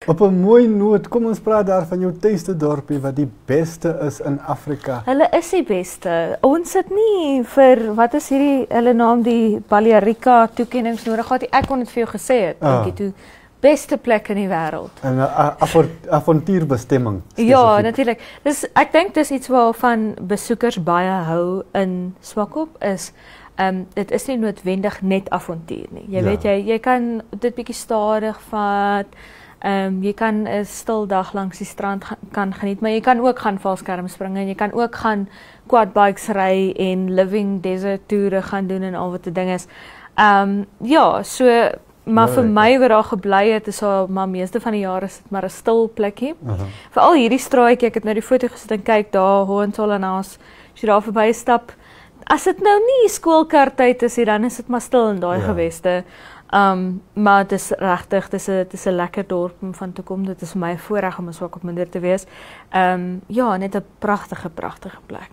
Op 'n mooi noot, kom ons praat daar van jou tuiste dorpie wat die beste is in Afrika. Hulle is die beste. Ons sit nie vir, wat is hierdie, hulle naam die Balearica toekennings nodig gehad. Ek kon dit vir jou gesê het, dink jy toe. Beste plek in die wêreld. En 'n avontuurbestemming. Ja, natuurlik. Dus ek dink dis iets waarvan besoekers baie hou in Swakop is dit is nie noodwendig net avontuur nie. Jy weet jy kan dit bietjie stadig vat. Jy kan 'n stil dag langs die strand kan geniet, maar jy kan ook gaan valskerm spring en jy kan ook gaan quadbikes ry en living desert toere gaan doen en al wat die ding is. Ja, so maar vir my wat daar gebly het, is maar meeste van die jare is dit maar 'n stil plekkie. Veral hierdie straatjie, ek het nou die foto gesit en kyk daar, Hohenzollernhaus, as jy daar verby stap. As dit nou nie skoolkartyd is, dan is dit maar stil in daai geweste. Maar dit is regtig, dit is 'n lekker dorp om van te kom. Dit is vir my 'n voorreg om in Swakopmund te wees. Ja, net 'n pragtige plek.